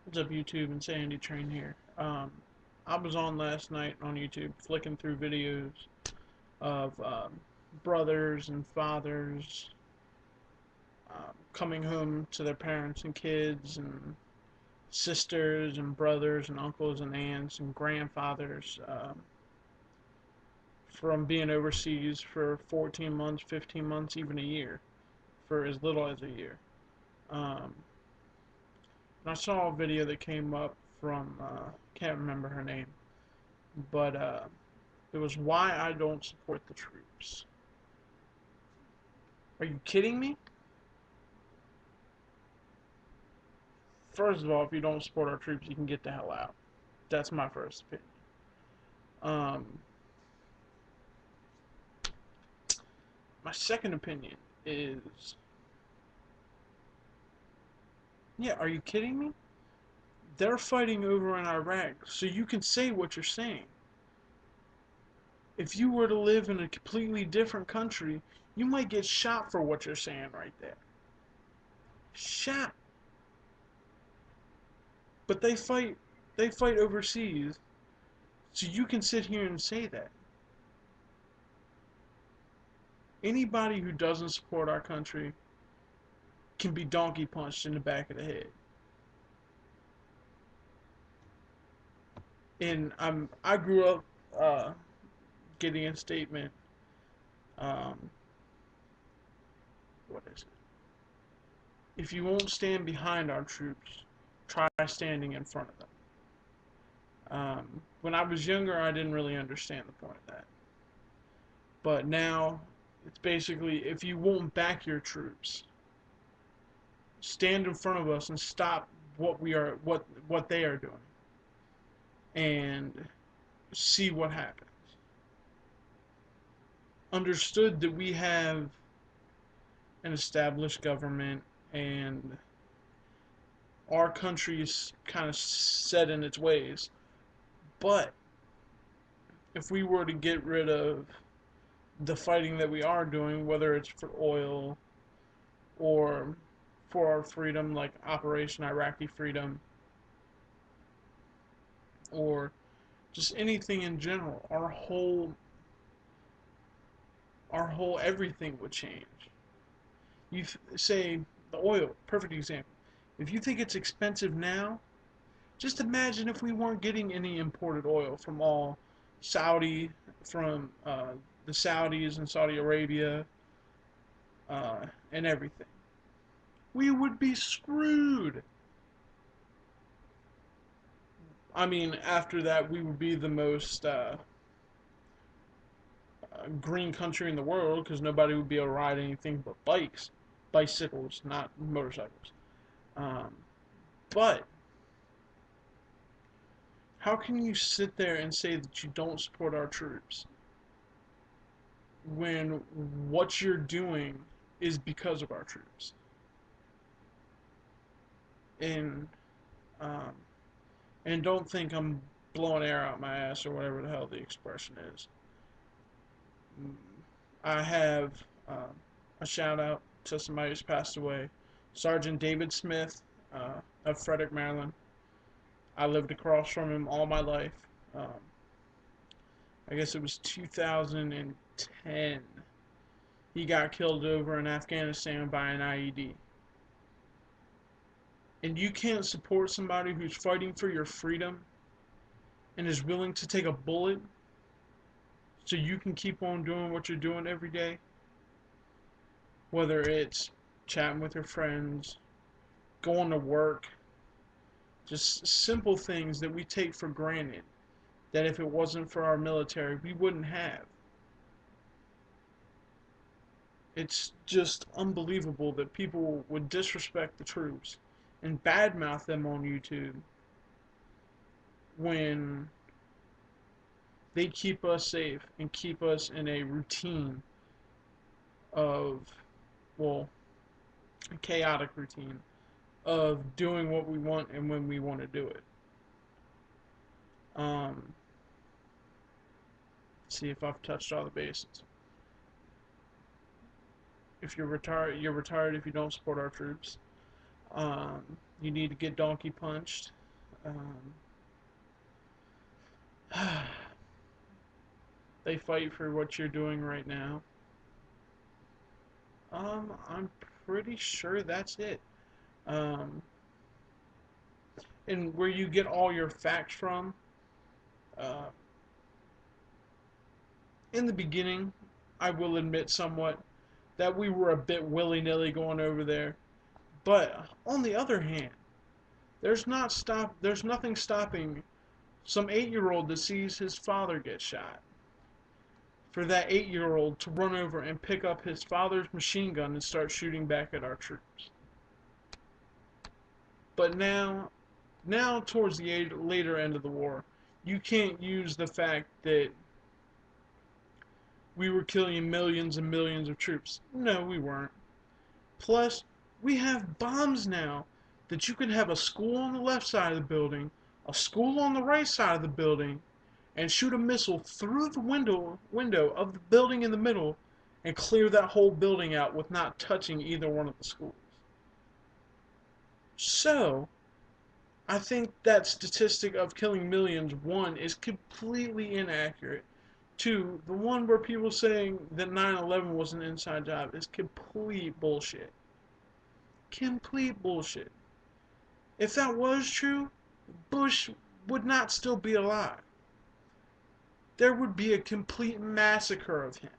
What's up, YouTube? Insanity Train here. I was on last night on YouTube flicking through videos of brothers and fathers coming home to their parents and kids, and sisters and brothers and uncles and aunts and grandfathers from being overseas for 14 months, 15 months, even a year, for as little as a year. Um, and I saw a video that came up from, can't remember her name, but it was why I don't support the troops. Are you kidding me? First of all, if you don't support our troops, you can get the hell out. That's my first opinion. Um, my second opinion is, yeah, are you kidding me? They're fighting over in Iraq, so you can say what you're saying. If you were to live in a completely different country, you might get shot for what you're saying right there. Shot. But they fight overseas, so you can sit here and say that. Anybody who doesn't support our country can be donkey punched in the back of the head. And I grew up uh, getting a statement. Um, what is it? If you won't stand behind our troops, try standing in front of them. When I was younger, I didn't really understand the point of that. But now, it's basically if you won't back your troops, stand in front of us and stop what they are doing, and see what happens. Understood that we have an established government, and our country is kind of set in its ways. But if we were to get rid of the fighting that we are doing, whether it's for oil or for our freedom, like Operation Iraqi Freedom, or just anything in general, our whole everything would change. You say the oil, perfect example. If you think it's expensive now, just imagine if we weren't getting any imported oil from all Saudi, from the Saudis and Saudi Arabia, and everything. We would be screwed. I mean, after that, we would be the most green country in the world because nobody would be able to ride anything but bicycles, not motorcycles. Um, but how can you sit there and say that you don't support our troops when what you're doing is because of our troops? And um, and don't think I'm blowing air out my ass or whatever the hell the expression is. I have a shout out to somebody who's passed away, Sergeant David Smith of Frederick, Maryland. I lived across from him all my life. Um, I guess it was 2010. He got killed over in Afghanistan by an IED. And you can't support somebody who's fighting for your freedom and is willing to take a bullet so you can keep on doing what you're doing every day, whether it's chatting with your friends, going to work, just simple things that we take for granted that if it wasn't for our military, we wouldn't have. It's just unbelievable that people would disrespect the troops and badmouth them on YouTube when they keep us safe and keep us in a routine of, well, a chaotic routine of doing what we want and when we want to do it. Um, see if I've touched all the bases. If you're retired, you're retired if you don't support our troops. Um, You need to get donkey punched. Um, they fight for what you're doing right now. I'm pretty sure that's it. Um, and where you get all your facts from, uh, in the beginning, I will admit somewhat that we were a bit willy-nilly going over there. But on the other hand, there's nothing stopping some 8-year-old that sees his father get shot for that 8-year-old to run over and pick up his father's machine gun and start shooting back at our troops. But now towards the later end of the war, you can't use the fact that we were killing millions and millions of troops. No, we weren't. Plus, we have bombs now that you can have a school on the left side of the building, a school on the right side of the building, and shoot a missile through the window of the building in the middle and clear that whole building out with not touching either one of the schools. So, I think that statistic of killing millions, one, is completely inaccurate. Two, the one where people saying that 9/11 was an inside job is complete bullshit. Complete bullshit. If that was true, Bush would not still be alive. There would be a complete massacre of him.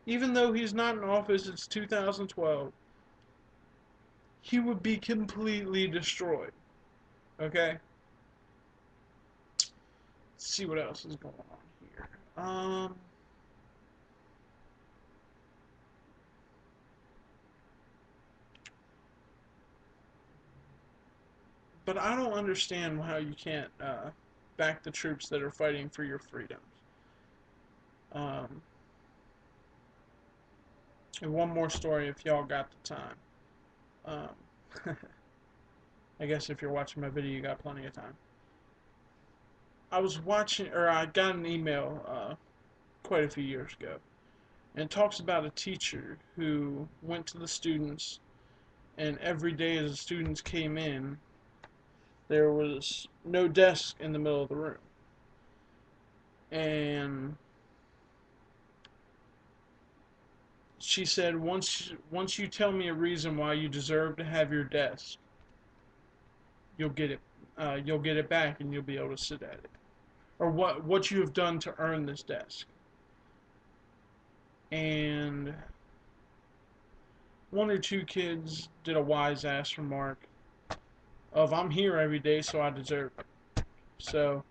Even though he's not in office, it's 2012, he would be completely destroyed. Okay? Let's see what else is going on here. But I don't understand how you can't back the troops that are fighting for your freedoms. Um, and one more story if y'all got the time. Um, I guess if you're watching my video, you got plenty of time. I was watching, or I got an email quite a few years ago, and it talks about a teacher who went to the students, and every day as the students came in, there was no desk in the middle of the room. And she said, once you tell me a reason why you deserve to have your desk, you'll get it. You'll get it back, and you'll be able to sit at it, or what you have done to earn this desk. And one or two kids did a wise ass remark of "I'm here every day, so I deserve it." So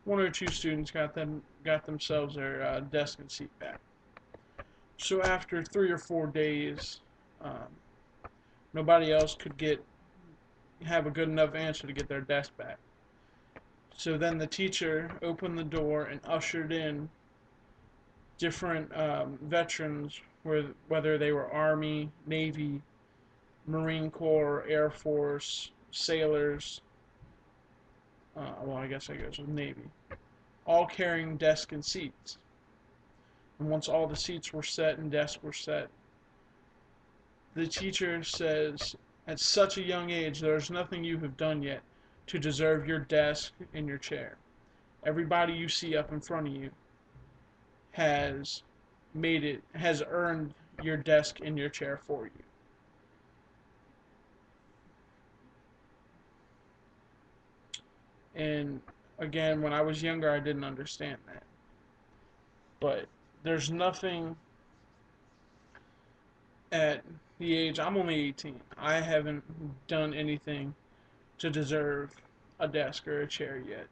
one or two students got themselves their desk and seat back. So after 3 or 4 days, um, nobody else could have a good enough answer to get their desk back. So then the teacher opened the door and ushered in different veterans, whether they were Army, Navy, Marine Corps, Air Force, sailors. Well, I guess I goes with Navy. All carrying desks and seats. And once all the seats were set and desks were set, the teacher says, at such a young age, there's nothing you have done yet to deserve your desk and your chair. Everybody you see up in front of you has has earned your desk and your chair for you. And again, when I was younger, I didn't understand that. But there's nothing at the age, I'm only 18. I haven't done anything to deserve a desk or a chair yet.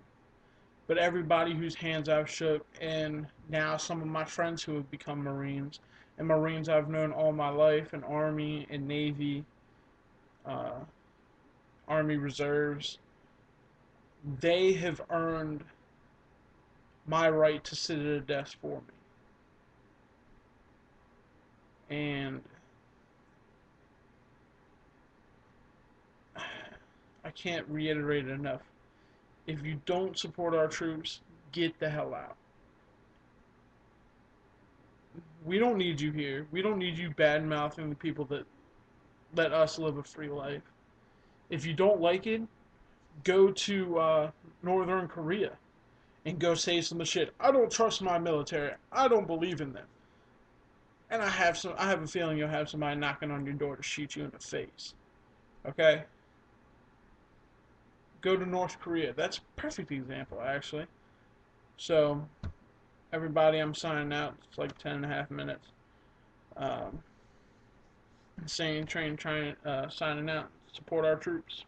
But everybody whose hands I've shook, and now some of my friends who have become Marines, and Marines I've known all my life, and Army and Navy, uh, Army Reserves, they have earned my right to sit at a desk for me. And I can't reiterate it enough. If you don't support our troops, get the hell out. We don't need you here. We don't need you bad mouthing the people that let us live a free life. If you don't like it, go to Northern Korea and go say some of the shit. I don't trust my military. I don't believe in them. And I have a feeling you'll have somebody knocking on your door to shoot you in the face. Okay? Go to North Korea. That's a perfect example, actually. So, everybody, I'm signing out. It's like 10.5 minutes. Um, saying, train, trying, signing out. Support our troops.